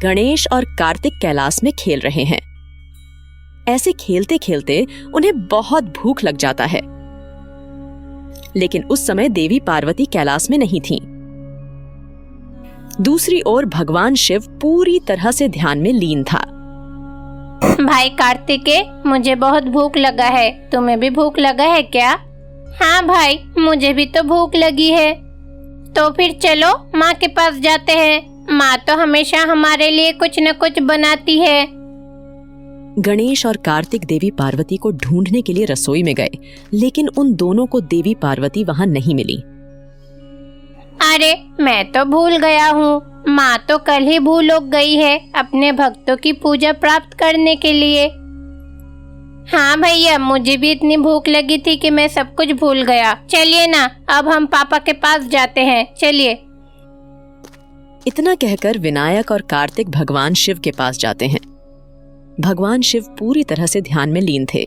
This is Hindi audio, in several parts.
गणेश और कार्तिक कैलाश में खेल रहे हैं। ऐसे खेलते खेलते उन्हें बहुत भूख लग जाता है, लेकिन उस समय देवी पार्वती कैलाश में नहीं थीं। दूसरी ओर भगवान शिव पूरी तरह से ध्यान में लीन था। भाई कार्तिकेय, मुझे बहुत भूख लगा है। तुम्हें भी भूख लगा है क्या? हाँ भाई, मुझे भी तो भूख लगी है। तो फिर चलो माँ के पास जाते हैं। माँ तो हमेशा हमारे लिए कुछ न कुछ बनाती है। गणेश और कार्तिक देवी पार्वती को ढूंढने के लिए रसोई में गए, लेकिन उन दोनों को देवी पार्वती वहां नहीं मिली। अरे, मैं तो भूल गया हूँ। माँ तो कल ही भूलोक गई है अपने भक्तों की पूजा प्राप्त करने के लिए। हाँ भैया, मुझे भी इतनी भूख लगी थी कि मैं सब कुछ भूल गया। चलिए ना, अब हम पापा के पास जाते हैं। चलिए। इतना कहकर विनायक और कार्तिक भगवान शिव के पास जाते हैं। भगवान शिव पूरी तरह से ध्यान में लीन थे।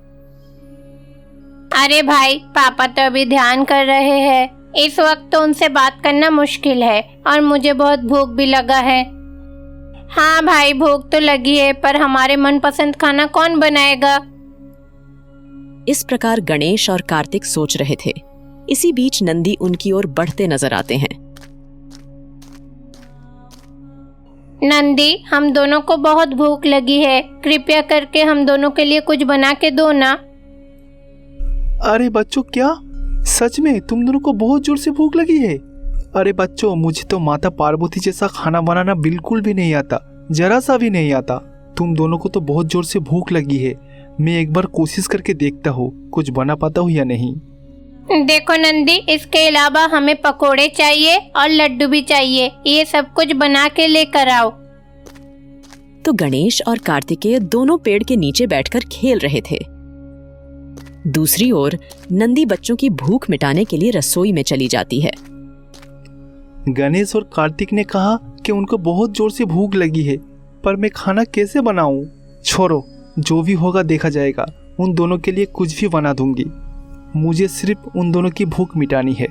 अरे भाई, पापा तो अभी ध्यान कर रहे हैं। इस वक्त तो उनसे बात करना मुश्किल है और मुझे बहुत भूख भी लगा है। हाँ भाई, भूख तो लगी है, पर हमारे मनपसंद खाना कौन बनाएगा? इस प्रकार गणेश और कार्तिक सोच रहे थे। इसी बीच नंदी उनकी ओर बढ़ते नजर आते हैं। नंदी, हम दोनों को बहुत भूख लगी है। कृपया करके हम दोनों के लिए कुछ बना के दो ना। अरे बच्चों, क्या सच में तुम दोनों को बहुत जोर से भूख लगी है? अरे बच्चों, मुझे तो माता पार्वती जैसा खाना बनाना बिल्कुल भी नहीं आता, जरा सा भी नहीं आता। तुम दोनों को तो बहुत जोर से भूख लगी है। मैं एक बार कोशिश करके देखता हूँ कुछ बना पाता हूँ या नहीं। देखो नंदी, इसके अलावा हमें पकोड़े चाहिए और लड्डू भी चाहिए। ये सब कुछ बना के लेकर आओ। तो गणेश और कार्तिकेय दोनों पेड़ के नीचे बैठकर खेल रहे थे। दूसरी ओर नंदी बच्चों की भूख मिटाने के लिए रसोई में चली जाती है। गणेश और कार्तिक ने कहा कि उनको बहुत जोर से भूख लगी है, पर मैं खाना कैसे बनाऊं? छोड़ो, जो भी होगा देखा जाएगा। उन दोनों के लिए कुछ भी बना दूंगी। मुझे सिर्फ उन दोनों की भूख मिटानी है।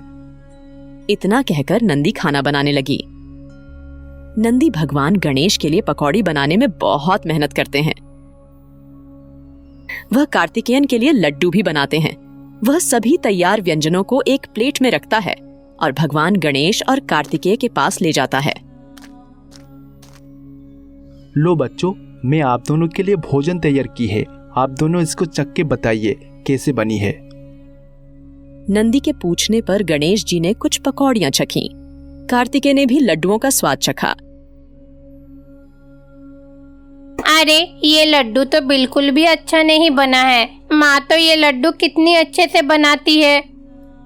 इतना कहकर नंदी खाना बनाने लगी। नंदी भगवान गणेश के लिए पकौड़ी बनाने में बहुत मेहनत करते हैं। वह कार्तिकेयन के लिए लड्डू भी बनाते हैं। वह सभी तैयार व्यंजनों को एक प्लेट में रखता है और भगवान गणेश और कार्तिकेय के पास ले जाता है। लो बच्चों, मैं आप दोनों के लिए भोजन तैयार की है। आप दोनों इसको चख के बताइए कैसे बनी है। नंदी के पूछने पर गणेश जी ने कुछ पकौड़ियां चखीं। कार्तिकेय ने भी लड्डुओं का स्वाद चखा। अरे, ये लड्डू तो बिल्कुल भी अच्छा नहीं बना है। माँ तो ये लड्डू कितनी अच्छे से बनाती है।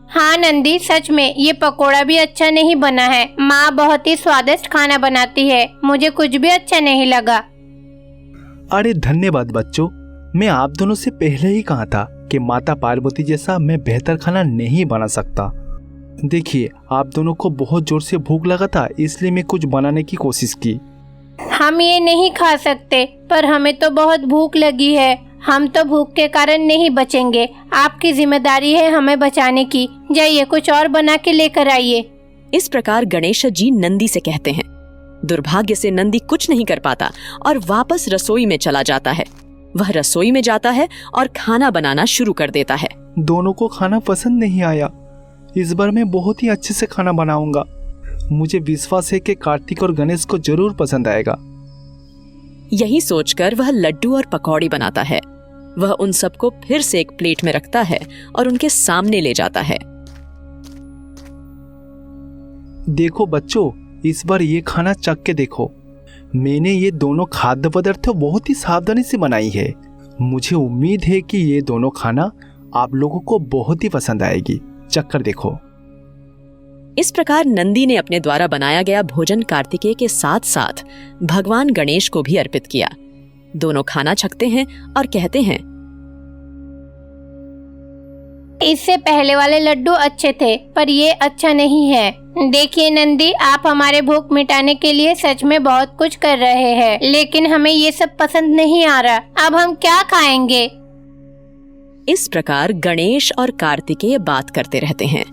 हाँ नंदी, सच में ये पकोड़ा भी अच्छा नहीं बना है। माँ बहुत ही स्वादिष्ट खाना बनाती है। मुझे कुछ भी अच्छा नहीं लगा। अरे धन्यवाद बच्चों, मैं आप दोनों से पहले ही कहा था कि माता पार्वती जैसा मैं बेहतर खाना नहीं बना सकता। देखिए, आप दोनों को बहुत जोर से भूख लगा था, इसलिए मैं कुछ बनाने की कोशिश की। हम ये नहीं खा सकते, पर हमें तो बहुत भूख लगी है। हम तो भूख के कारण नहीं बचेंगे। आपकी जिम्मेदारी है हमें बचाने की। जाइए, कुछ और बना के लेकर आइए। इस प्रकार गणेश जी नंदी से कहते हैं। दुर्भाग्य से नंदी कुछ नहीं कर पाता और वापस रसोई में चला जाता है। वह रसोई में जाता है और खाना बनाना शुरू कर देता है। दोनों को खाना पसंद नहीं आया। इस बार मैं बहुत ही अच्छे से खाना बनाऊंगा। मुझे विश्वास है कि कार्तिक और गणेश को जरूर पसंद आएगा। यही सोचकर वह लड्डू और पकौड़ी बनाता है। वह उन सबको फिर से एक प्लेट में रखता है और उनके सामने ले जाता है। देखो बच्चों, इस बार ये खाना चख के देखो। मैंने ये दोनों खाद्य पदार्थ बहुत ही सावधानी से बनाई है। मुझे उम्मीद है कि ये दोनों खाना आप लोगों को बहुत ही पसंद आएगी। चख कर देखो। इस प्रकार नंदी ने अपने द्वारा बनाया गया भोजन कार्तिकेय के साथ साथ भगवान गणेश को भी अर्पित किया। दोनों खाना चखते हैं और कहते हैं, इससे पहले वाले लड्डू अच्छे थे, पर ये अच्छा नहीं है। देखिए नंदी, आप हमारे भूख मिटाने के लिए सच में बहुत कुछ कर रहे हैं, लेकिन हमें ये सब पसंद नहीं आ रहा। अब हम क्या खाएंगे? इस प्रकार गणेश और कार्तिकेय बात करते रहते हैं।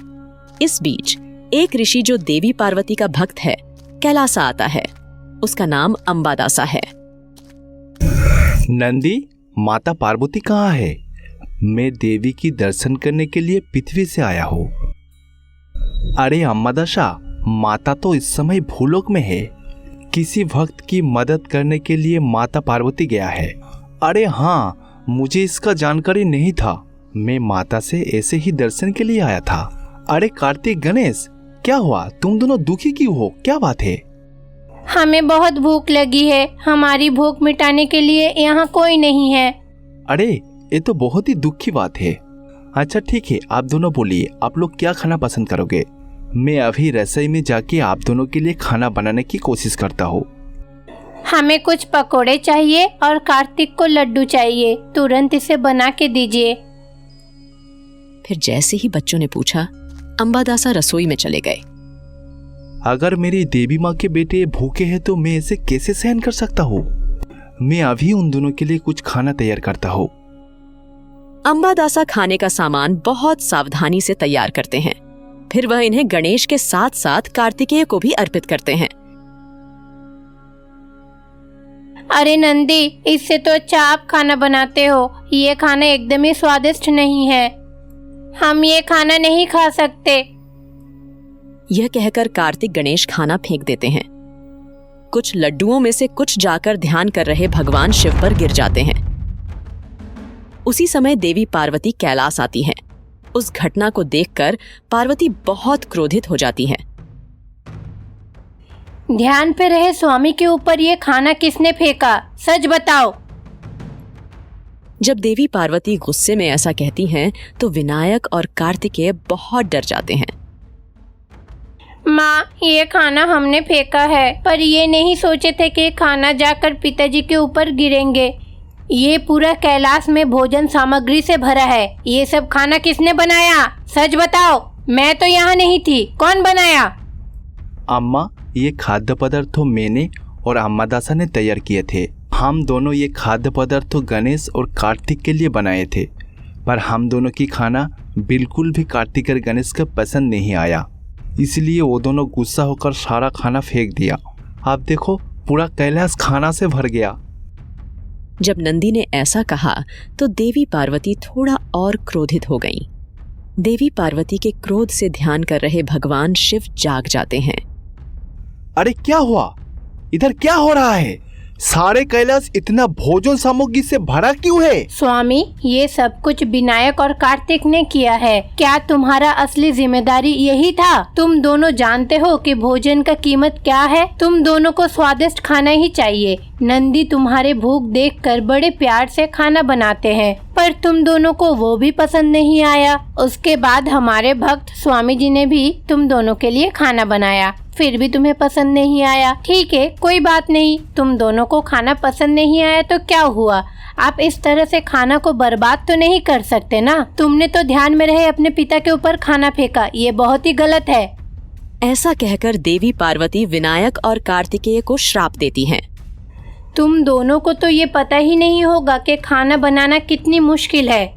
इस बीच एक ऋषि जो देवी पार्वती का भक्त है, कैलाश आता है। उसका नाम अंबादासा है। नंदी, माता पार्वती कहाँ है? मैं देवी की दर्शन करने के लिए पृथ्वी से आया हूँ। अरे अंबादासा, माता तो इस समय भूलोक में है। किसी भक्त की मदद करने के लिए माता पार्वती गया है। अरे हाँ, मुझे इसका जानकारी नहीं था। मैं माता से ऐसे ही दर्शन के लिए आया था। अरे कार्तिक, गणेश, क्या हुआ? तुम दोनों दुखी क्यों हो? क्या बात है? हमें बहुत भूख लगी है। हमारी भूख मिटाने के लिए यहाँ कोई नहीं है। अरे ये तो बहुत ही दुख की बात है। अच्छा ठीक है, आप दोनों बोलिए, आप लोग क्या खाना पसंद करोगे? मैं अभी रसोई में जाके आप दोनों के लिए खाना बनाने की कोशिश करता हूँ। हमें कुछ पकोड़े चाहिए और कार्तिक को लड्डू चाहिए। तुरंत इसे बना के दीजिए। फिर जैसे ही बच्चों ने पूछा, अंबादासा रसोई में चले गए। अगर मेरी देवी माँ के बेटे भूखे हैं तो मैं इसे कैसे सहन कर सकता हूँ? मैं अभी उन दोनों के लिए कुछ खाना तैयार करता हूँ। अंबादासा खाने का सामान बहुत सावधानी से तैयार करते हैं। फिर वह इन्हें गणेश के साथ साथ कार्तिकेय को भी अर्पित करते हैं। अरे नंदी, इससे तो अच्छा आप खाना बनाते हो। ये खाना एकदम ही स्वादिष्ट नहीं है। हम ये खाना नहीं खा सकते। यह कहकर कार्तिक गणेश खाना फेंक देते हैं। कुछ लड्डुओं में से कुछ जाकर ध्यान कर रहे भगवान शिव पर गिर जाते हैं। उसी समय देवी पार्वती कैलाश आती हैं। उस घटना को देखकर पार्वती बहुत क्रोधित हो जाती हैं। ध्यान पे रहे स्वामी के ऊपर ये खाना किसने फेंका? सच बताओ। जब देवी पार्वती गुस्से में ऐसा कहती हैं तो विनायक और कार्तिकेय बहुत डर जाते हैं। माँ, ये खाना हमने फेंका है, पर ये नहीं सोचे थे कि खाना जाकर पिताजी के ऊपर गिरेंगे। ये पूरा कैलाश में भोजन सामग्री से भरा है। ये सब खाना किसने बनाया? सच बताओ। मैं तो यहाँ नहीं थी। कौन बनाया? अम्मा, ये खाद्य पदार्थ मैंने और अंबादासा ने तैयार किए थे। हम दोनों ये खाद्य पदार्थ गणेश और कार्तिक के लिए बनाए थे, पर हम दोनों की खाना बिल्कुल भी कार्तिक और गणेश को पसंद नहीं आया। इसलिए वो दोनों गुस्सा होकर सारा खाना फेंक दिया। आप देखो, पूरा कैलाश खाना से भर गया। जब नंदी ने ऐसा कहा तो देवी पार्वती थोड़ा और क्रोधित हो गईं। देवी पार्वती के क्रोध से ध्यान कर रहे भगवान शिव जाग जाते हैं। अरे क्या हुआ? इधर क्या हो रहा है? सारे कैलाश इतना भोजन सामग्री से भरा क्यों है? स्वामी, ये सब कुछ विनायक और कार्तिक ने किया है। क्या तुम्हारा असली जिम्मेदारी यही था? तुम दोनों जानते हो कि भोजन का कीमत क्या है। तुम दोनों को स्वादिष्ट खाना ही चाहिए। नंदी तुम्हारे भूख देखकर बड़े प्यार से खाना बनाते हैं, पर तुम दोनों को वो भी पसंद नहीं आया। उसके बाद हमारे भक्त स्वामी जी ने भी तुम दोनों के लिए खाना बनाया, फिर भी तुम्हें पसंद नहीं आया। ठीक है, कोई बात नहीं। तुम दोनों को खाना पसंद नहीं आया तो क्या हुआ? आप इस तरह से खाना को बर्बाद तो नहीं कर सकते ना। तुमने तो ध्यान में रहे अपने पिता के ऊपर खाना फेंका। ये बहुत ही गलत है। ऐसा कहकर देवी पार्वती विनायक और कार्तिकेय को श्राप देती हैं। तुम दोनों को तो ये पता ही नहीं होगा कि खाना बनाना कितनी मुश्किल है।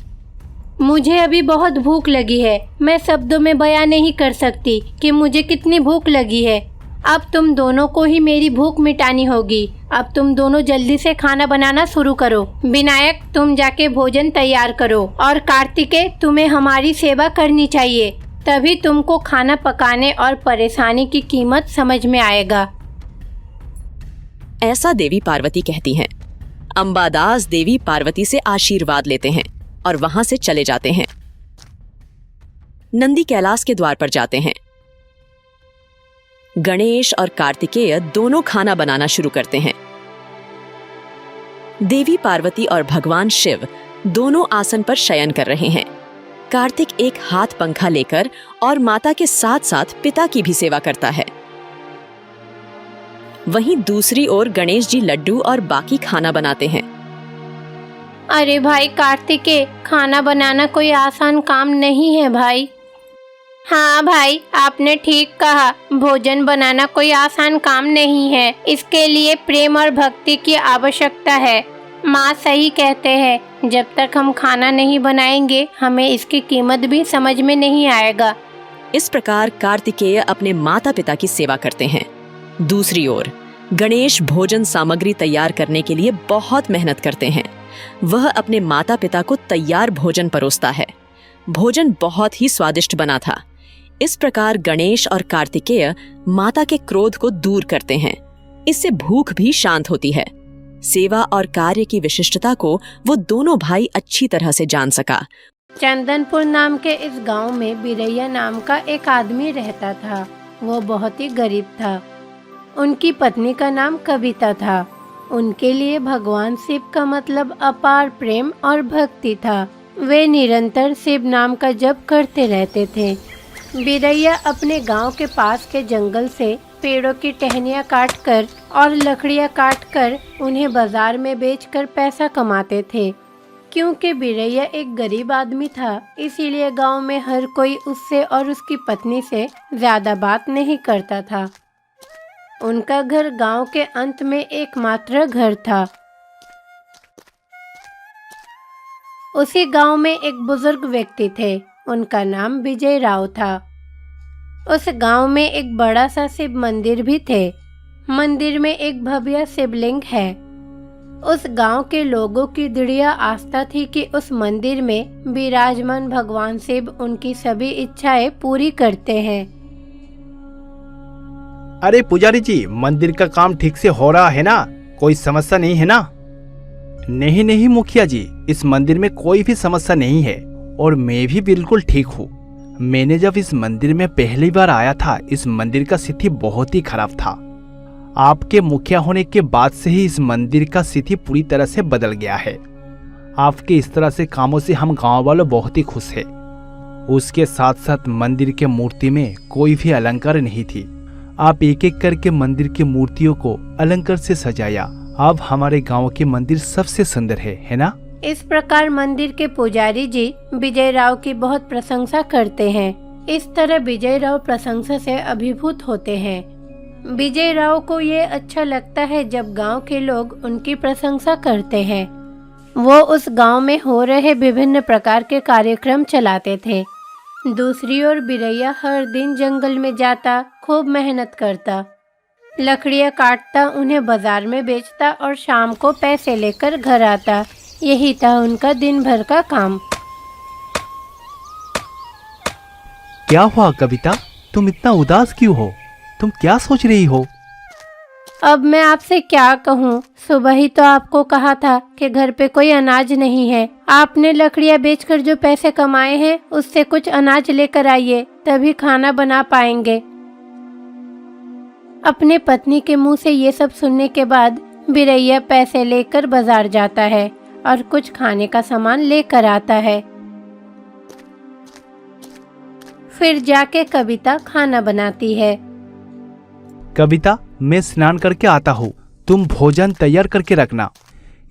मुझे अभी बहुत भूख लगी है। मैं शब्दों में बयां नहीं कर सकती कि मुझे कितनी भूख लगी है। अब तुम दोनों को ही मेरी भूख मिटानी होगी। अब तुम दोनों जल्दी से खाना बनाना शुरू करो। विनायक, तुम जाके भोजन तैयार करो, और कार्तिकेय, तुम्हें हमारी सेवा करनी चाहिए। तभी तुमको खाना पकाने और परेशानी की कीमत समझ में आएगा। ऐसा देवी पार्वती कहती हैं। अंबादास देवी पार्वती से आशीर्वाद लेते हैं और वहां से चले जाते हैं। नंदी कैलाश के द्वार पर जाते हैं। गणेश और कार्तिकेय दोनों खाना बनाना शुरू करते हैं। देवी पार्वती और भगवान शिव दोनों आसन पर शयन कर रहे हैं। कार्तिक एक हाथ पंखा लेकर और माता के साथ साथ पिता की भी सेवा करता है। वहीं दूसरी ओर गणेश जी लड्डू और बाकी खाना बनाते हैं। अरे भाई कार्तिकेय, खाना बनाना कोई आसान काम नहीं है भाई। हाँ भाई, आपने ठीक कहा। भोजन बनाना कोई आसान काम नहीं है। इसके लिए प्रेम और भक्ति की आवश्यकता है। माँ सही कहते हैं, जब तक हम खाना नहीं बनाएंगे हमें इसकी कीमत भी समझ में नहीं आएगा। इस प्रकार कार्तिकेय अपने माता पिता की सेवा करते हैं। दूसरी ओर गणेश भोजन सामग्री तैयार करने के लिए बहुत मेहनत करते हैं। वह अपने माता पिता को तैयार भोजन परोसता है। भोजन बहुत ही स्वादिष्ट बना था। इस प्रकार गणेश और कार्तिकेय माता के क्रोध को दूर करते हैं। इससे भूख भी शांत होती है। सेवा और कार्य की विशिष्टता को वो दोनों भाई अच्छी तरह से जान सका। चंदनपुर नाम के इस गांव में बिरैया नाम का एक आदमी रहता था। वो बहुत ही गरीब था। उनकी पत्नी का नाम कविता था। उनके लिए भगवान शिव का मतलब अपार प्रेम और भक्ति था। वे निरंतर शिव नाम का जप करते रहते थे। बिरैया अपने गांव के पास के जंगल से पेड़ों की टहनियाँ काटकर और लकड़ियाँ काटकर उन्हें बाजार में बेचकर पैसा कमाते थे। क्योंकि बिरैया एक गरीब आदमी था, इसीलिए गांव में हर कोई उससे और उसकी पत्नी से ज्यादा बात नहीं करता था। उनका घर गांव के अंत में एकमात्र घर था। उसी गांव में एक बुजुर्ग व्यक्ति थे। उनका नाम विजय राव था। उस गांव में एक बड़ा सा शिव मंदिर भी थे। मंदिर में एक भव्य शिवलिंग है। उस गांव के लोगों की दृढ़ आस्था थी कि उस मंदिर में विराजमान भगवान शिव उनकी सभी इच्छाएं पूरी करते हैं। अरे पुजारी जी, मंदिर का काम ठीक से हो रहा है ना? कोई समस्या नहीं है ना? नहीं मुखिया जी, इस मंदिर में कोई भी समस्या नहीं है और मैं भी बिल्कुल ठीक हूँ। मैंने जब इस मंदिर में पहली बार आया था, इस मंदिर का स्थिति बहुत ही खराब था। आपके मुखिया होने के बाद से ही इस मंदिर का स्थिति पूरी तरह से बदल गया है। आपके इस तरह से कामों से हम गांव वालों बहुत ही खुश हैं। उसके साथ साथ मंदिर के मूर्ति में कोई भी अलंकार नहीं थी। आप एक एक करके मंदिर की मूर्तियों को अलंकार से सजाया। अब हमारे गांव के मंदिर सबसे सुंदर है ना? इस प्रकार मंदिर के पुजारी जी विजय राव की बहुत प्रशंसा करते हैं। इस तरह विजय राव प्रशंसा से अभिभूत होते हैं। विजय राव को ये अच्छा लगता है जब गांव के लोग उनकी प्रशंसा करते हैं। वो उस गांव में हो रहे विभिन्न प्रकार के कार्यक्रम चलाते थे। दूसरी ओर बिरैया हर दिन जंगल में जाता, खूब मेहनत करता, लकड़ियाँ काटता, उन्हें बाजार में बेचता और शाम को पैसे लेकर घर आता। यही था उनका दिन भर का काम। क्या हुआ कविता, तुम इतना उदास क्यों हो? तुम क्या सोच रही हो? अब मैं आपसे क्या कहूँ, सुबह ही तो आपको कहा था कि घर पे कोई अनाज नहीं है। आपने लकड़ियाँ बेचकर जो पैसे कमाए हैं उससे कुछ अनाज लेकर आइए, तभी खाना बना पाएंगे। अपने पत्नी के मुंह से ये सब सुनने के बाद बिरैया पैसे लेकर बाजार जाता है और कुछ खाने का सामान लेकर आता है। फिर जाके कविता खाना बनाती है। कविता, मैं स्नान करके आता हूँ, तुम भोजन तैयार करके रखना।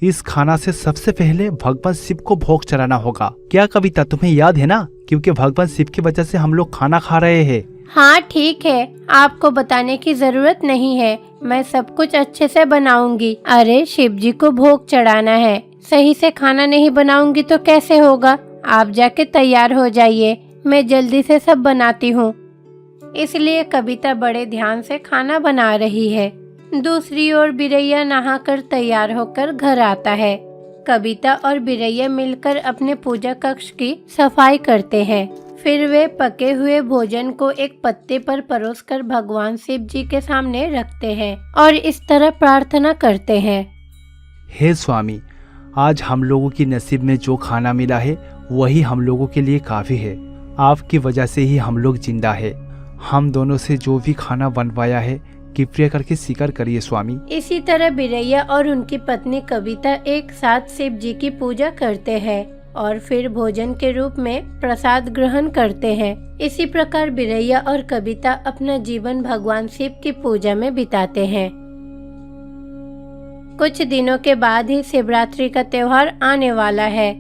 इस खाना से सबसे पहले भगवान शिव को भोग चढ़ाना होगा। क्या कविता, तुम्हें याद है ना? क्योंकि भगवान शिव की वजह से हम लोग खाना खा रहे हैं। हाँ ठीक है, आपको बताने की जरूरत नहीं है, मैं सब कुछ अच्छे से बनाऊंगी। अरे शिव जी को भोग चढ़ाना है, सही से खाना नहीं बनाऊंगी तो कैसे होगा? आप जाके तैयार हो जाइए, मैं जल्दी से सब बनाती हूँ। इसलिए कविता बड़े ध्यान से खाना बना रही है। दूसरी ओर बिरैया नहाकर तैयार होकर घर आता है। कविता और बिरैया मिलकर अपने पूजा कक्ष की सफाई करते हैं। फिर वे पके हुए भोजन को एक पत्ते पर परोसकर भगवान शिव जी के सामने रखते हैं और इस तरह प्रार्थना करते हैं। हे स्वामी, आज हम लोगों की नसीब में जो खाना मिला है वही हम लोगों के लिए काफी है। आपकी वजह से ही हम लोग जिंदा है। हम दोनों से जो भी खाना बनवाया है कृपया करके स्वीकार करिए स्वामी। इसी तरह बिरैया और उनकी पत्नी कविता एक साथ शिव जी की पूजा करते हैं और फिर भोजन के रूप में प्रसाद ग्रहण करते हैं। इसी प्रकार बिरैया और कविता अपना जीवन भगवान शिव की पूजा में बिताते हैं। कुछ दिनों के बाद ही शिवरात्रि का त्योहार आने वाला है।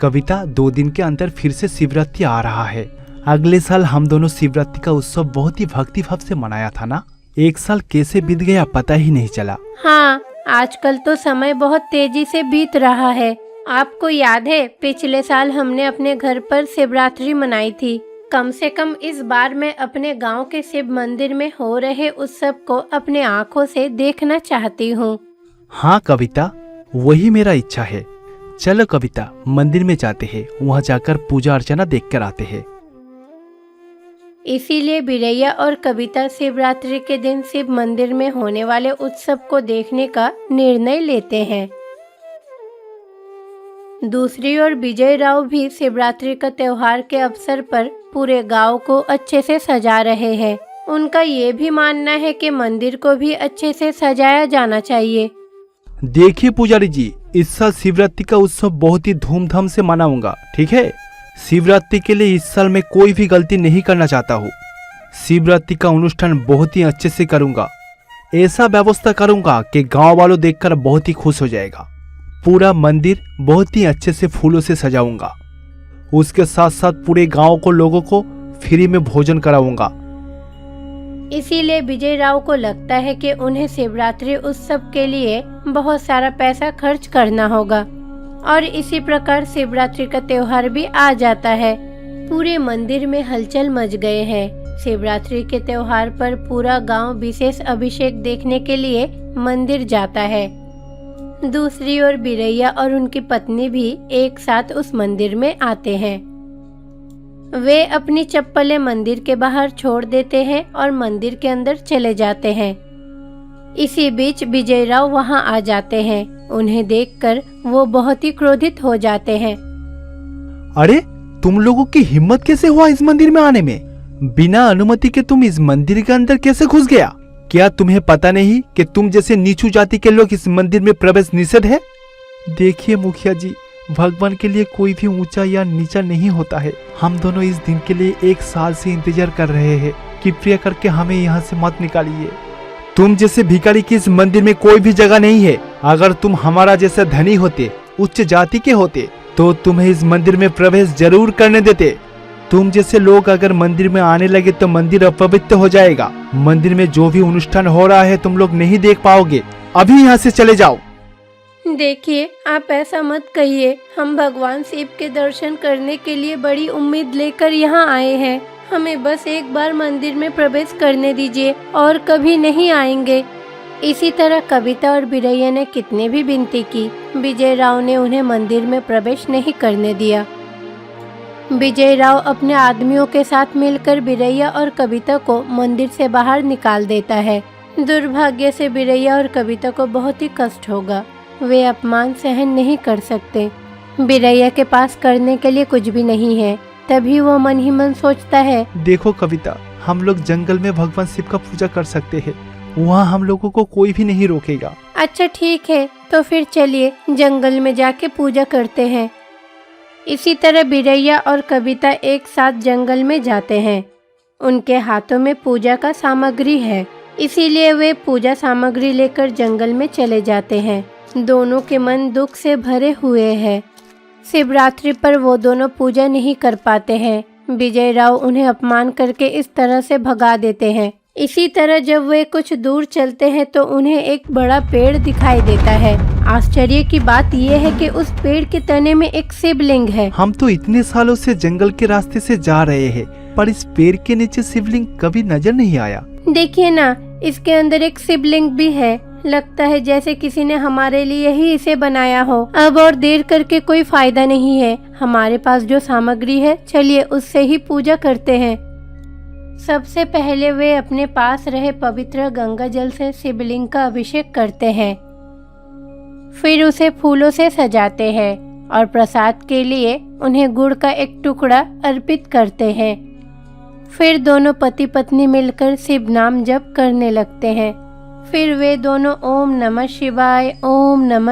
कविता, 2 दिन के अंदर फिर से शिवरात्रि आ रहा है। अगले साल हम दोनों शिवरात्रि का उत्सव बहुत ही भक्ति भाव से मनाया था ना? एक साल कैसे बीत गया पता ही नहीं चला। हाँ, आजकल तो समय बहुत तेजी से बीत रहा है। आपको याद है पिछले साल हमने अपने घर पर शिवरात्रि मनाई थी। कम से कम इस बार मैं अपने गांव के शिव मंदिर में हो रहे उत्सव को अपने आंखों से देखना चाहती हूँ। हाँ कविता, वही मेरा इच्छा है। चलो कविता, मंदिर में जाते हैं, वहाँ जाकर पूजा अर्चना देख कर आते हैं। इसीलिए बिरैया और कविता शिवरात्रि के दिन शिव मंदिर में होने वाले उत्सव को देखने का निर्णय लेते हैं। दूसरी ओर विजय राव भी शिवरात्रि का त्योहार के अवसर पर पूरे गांव को अच्छे से सजा रहे हैं। उनका ये भी मानना है कि मंदिर को भी अच्छे से सजाया जाना चाहिए। देखिए पुजारी जी, इस साल शिवरात्रि का उत्सव बहुत ही धूमधाम से मनाऊंगा, ठीक है। शिवरात्रि के लिए इस साल मैं कोई भी गलती नहीं करना चाहता हूँ। शिवरात्रि का अनुष्ठान बहुत ही अच्छे से करूंगा। ऐसा व्यवस्था करूंगा कि गांव वालों देखकर बहुत ही खुश हो जाएगा। पूरा मंदिर बहुत ही अच्छे से फूलों से सजाऊंगा। उसके साथ साथ पूरे गांव को लोगों को फ्री में भोजन कराऊंगा। इसीलिए विजय राव को लगता है कि उन्हें शिवरात्रि उत्सव के लिए बहुत सारा पैसा खर्च करना होगा और इसी प्रकार शिवरात्रि का त्योहार भी आ जाता है। पूरे मंदिर में हलचल मच गए हैं। शिवरात्रि के त्योहार पर पूरा गांव विशेष अभिषेक देखने के लिए मंदिर जाता है। दूसरी ओर बिरैया और उनकी पत्नी भी एक साथ उस मंदिर में आते हैं। वे अपनी चप्पलें मंदिर के बाहर छोड़ देते हैं और मंदिर के अंदर चले जाते हैं। इसी बीच विजय राव वहां आ जाते हैं। उन्हें देखकर वो बहुत ही क्रोधित हो जाते हैं। अरे, तुम लोगों की हिम्मत कैसे हुआ इस मंदिर में आने में? बिना अनुमति के तुम इस मंदिर के अंदर कैसे घुस गया? क्या तुम्हें पता नहीं कि तुम जैसे नीचू जाति के लोग इस मंदिर में प्रवेश निषेध है? देखिए मुखिया जी, भगवान के लिए कोई भी ऊंचा या नीचा नहीं होता है। हम दोनों इस दिन के लिए 1 साल से इंतजार कर रहे हैं। कृपया करके हमें यहाँ से मत निकालिए। तुम जैसे भिखारी की इस मंदिर में कोई भी जगह नहीं है। अगर तुम हमारा जैसा धनी होते, उच्च जाति के होते, तो तुम्हें इस मंदिर में प्रवेश जरूर करने देते। तुम जैसे लोग अगर मंदिर में आने लगे तो मंदिर अपवित्र हो जाएगा। मंदिर में जो भी अनुष्ठान हो रहा है तुम लोग नहीं देख पाओगे। अभी यहाँ से चले जाओ। देखिए, आप ऐसा मत कहिए। हम भगवान शिव के दर्शन करने के लिए बड़ी उम्मीद लेकर यहाँ आए हैं। हमें बस एक बार मंदिर में प्रवेश करने दीजिए और कभी नहीं आएंगे। इसी तरह कविता और बिरैया ने कितने भी विनती की, विजय राव ने उन्हें मंदिर में प्रवेश नहीं करने दिया। विजय राव अपने आदमियों के साथ मिलकर बिरैया और कविता को मंदिर से बाहर निकाल देता है। दुर्भाग्य से बिरैया और कविता को बहुत ही कष्ट होगा। वे अपमान सहन नहीं कर सकते। बिरैया के पास करने के लिए कुछ भी नहीं है। तभी वो मन ही मन सोचता है, देखो कविता, हम लोग जंगल में भगवान शिव का पूजा कर सकते हैं। वहाँ हम लोगों को कोई भी नहीं रोकेगा। अच्छा ठीक है, तो फिर चलिए जंगल में जाके पूजा करते हैं। इसी तरह बिरैया और कविता एक साथ जंगल में जाते हैं। उनके हाथों में पूजा का सामग्री है, इसीलिए वे पूजा सामग्री लेकर जंगल में चले जाते हैं। दोनों के मन दुख से भरे हुए हैं। शिवरात्रि पर वो दोनों पूजा नहीं कर पाते हैं। विजय राव उन्हें अपमान करके इस तरह से भगा देते हैं। इसी तरह जब वे कुछ दूर चलते हैं तो उन्हें एक बड़ा पेड़ दिखाई देता है। आश्चर्य की बात यह है कि उस पेड़ के तने में एक शिवलिंग है। हम तो इतने सालों से जंगल के रास्ते से जा रहे हैं, पर इस पेड़ के नीचे शिवलिंग कभी नजर नहीं आया। देखिए ना, इसके अंदर एक शिवलिंग भी है। लगता है जैसे किसी ने हमारे लिए ही इसे बनाया हो। अब और देर करके कोई फायदा नहीं है। हमारे पास जो सामग्री है, चलिए उससे ही पूजा करते हैं। सबसे पहले वे अपने पास रहे पवित्र गंगा जल से शिवलिंग का अभिषेक करते हैं। फिर उसे फूलों से सजाते हैं और प्रसाद के लिए उन्हें गुड़ का एक टुकड़ा अर्पित करते हैं। फिर दोनों पति पत्नी मिलकर शिव नाम जप करने लगते हैं। फिर वे दोनों ओम नमः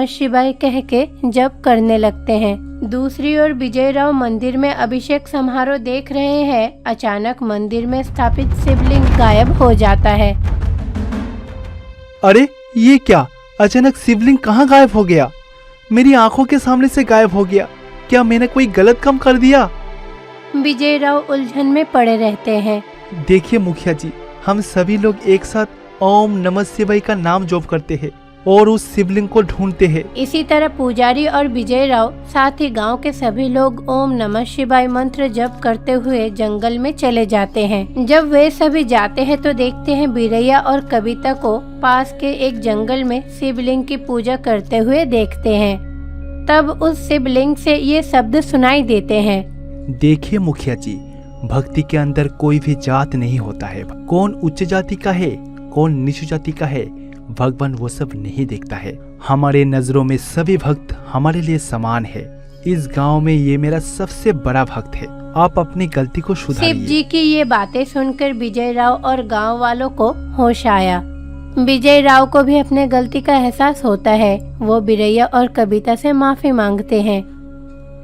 शिवाय कह के जप करने लगते हैं। दूसरी ओर विजय राव मंदिर में अभिषेक समारोह देख रहे हैं। अचानक मंदिर में स्थापित शिवलिंग गायब हो जाता है। अरे ये क्या, अचानक शिवलिंग कहाँ गायब हो गया? मेरी आंखों के सामने से गायब हो गया। क्या मैंने कोई गलत काम कर दिया? विजय राव उलझन में पड़े रहते हैं। देखिए मुखिया जी, हम सभी लोग एक साथ ओम नमः शिवाय का नाम जप करते हैं। और उस शिवलिंग को ढूंढते हैं। इसी तरह पुजारी और विजय राव साथ ही गांव के सभी लोग ओम नमः शिवाय मंत्र जप करते हुए जंगल में चले जाते हैं। जब वे सभी जाते हैं तो देखते हैं बीरैया और कविता को पास के एक जंगल में शिवलिंग की पूजा करते हुए देखते हैं। तब उस शिवलिंग से ये शब्द सुनाई देते हैं, देखिए मुखिया जी, भक्ति के अंदर कोई भी जात नहीं होता है। कौन उच्च जाति का है, कौन नीच जाति का है, भगवान वो सब नहीं देखता है। हमारे नजरों में सभी भक्त हमारे लिए समान है। इस गांव में ये मेरा सबसे बड़ा भक्त है। आप अपनी गलती को शिव सुधारिए। जी की ये बातें सुनकर विजय राव और गांव वालों को होश आया। विजय राव को भी अपने गलती का एहसास होता है। वो बीरैया और कविता से माफी मांगते हैं।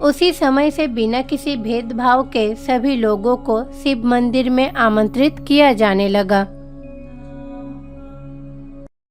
उसी समय से बिना किसी भेदभाव के सभी लोगों को शिव मंदिर में आमंत्रित किया जाने लगा।